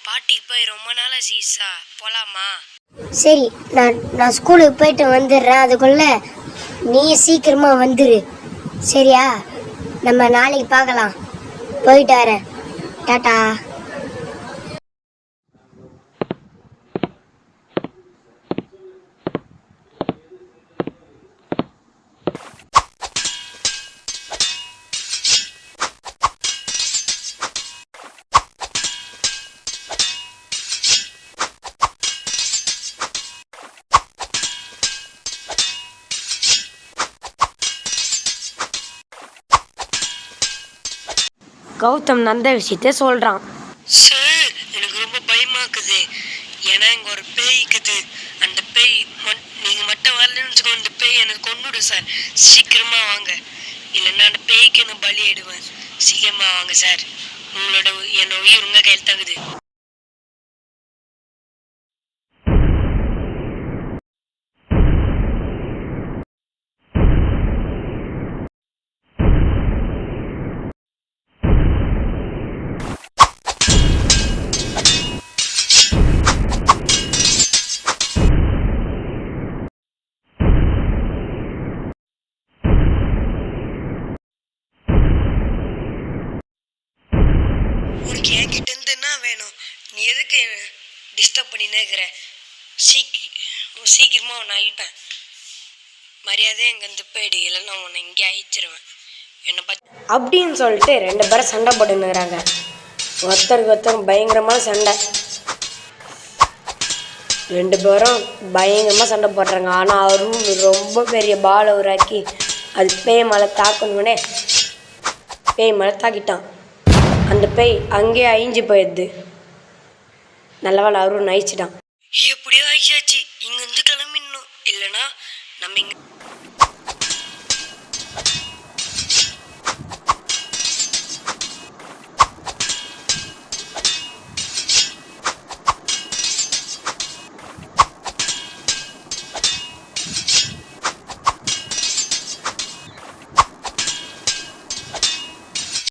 பாட்டிக்கு போய் ரொம்ப நாள் சீசா போலாமா? சரி, நான் ஸ்கூலுக்கு போயிட்டு வந்துடுறேன். அதுக்குள்ள நீ சீக்கிரமா வந்துரு. சரியா? நம்ம நாளைக்கு பார்க்கலாம். போயிட்டு வரேன். டாட்டா. கௌதம் நந்த விஷயத்த சொல்கிறான். சார், எனக்கு ரொம்ப பயமாக்குது. ஏன்னா இங்கே ஒரு பேய் இருக்குது. அந்த பேய் நீங்கள் மட்டும் வரலன்னு வச்சுக்கோ, அந்த பேய் எனக்கு கொண்டுடும் சார். சீக்கிரமா வாங்க, இல்லைன்னா அந்த பேய்க்கு நான் பலி ஆயிடுவேன். சீக்கிரமா வாங்க சார். என்னோட உயிர் உங்க கையில் தகுது. உனக்கு என்கிட்ட இருந்து என்ன வேணும்? நீ எதுக்கு டிஸ்டர்ப் பண்ணினே இருக்கிற? சீக்கிரமா உன்னை அழிப்பேன். மரியாதை எங்கேருந்து போயிடு, இல்லைன்னா உன்னை இங்கே அழிச்சிருவேன். என்னை பற்றி அப்படின்னு சொல்லிட்டு 2 பேரும் சண்டை போட்டுன்னுக்குறாங்க. ஒருத்தருக்கு ஒருத்தருக்கு பயங்கரமான சண்டை. 2 பேரும் பயங்கரமாக சண்டை போடுறாங்க. ஆனால் அவரும் ரொம்ப பெரிய பாலை உருவாக்கி அது பேய் மேலே தாக்கணுன்னே பேய் மேலே தாக்கிட்டான். அந்த பேய் அங்கேயே அழிஞ்சு போயிடுது. நல்லவேளை அவரும் நயிச்சிட்டான். எப்படியோ ஆயிடுச்சு. இங்கேருந்து கிளம்பிடணும், இல்லைன்னா நம்ம இங்கே